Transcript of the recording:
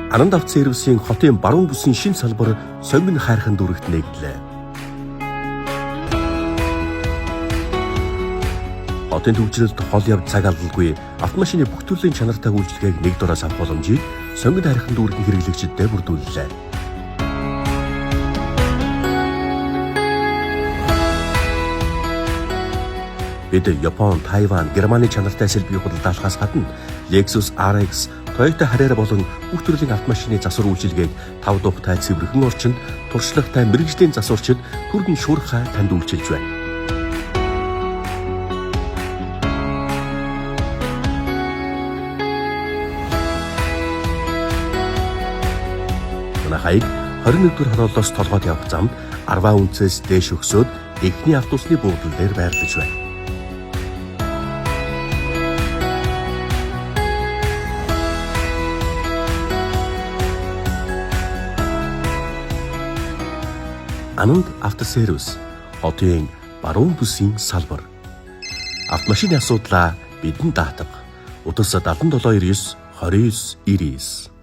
Ананд автосервисийн хотын баруун бүсийн шинэ салбар сонгон хайрхан дүрэгт нэглэлээ. Хотын төвчрэлд хол яв цаг алдалгүй автомашины бүх төрлийн чанартай үйлчилгээг нэг дураас авах боломжийг сонгон хайрхан дүрэгт хэрэглэгчдэд бүрдүүллээ. Бид Япон, Тайван, Германы чанартай селбий худалдаалахаас гадна Lexus RX, Toyota Harrier болон бүх төрлийн автомашины засвар үйлчилгээг 5 дугтай цэвэрхэн орчинд туршлагатай мэрэгжлийн засварчид түргэн шуурхай танд үйлчилж байна. Манайхыг 21-р хороолоос толгойд явах замд 10 үнцээс дээш өгсөд эхний автобусны буудлын дээр байрлаж байна. Ананд автосервис хотын баруун бүсийн салбар. Автомашины асуудлаа бидэнд даатга. Утас 7799 2999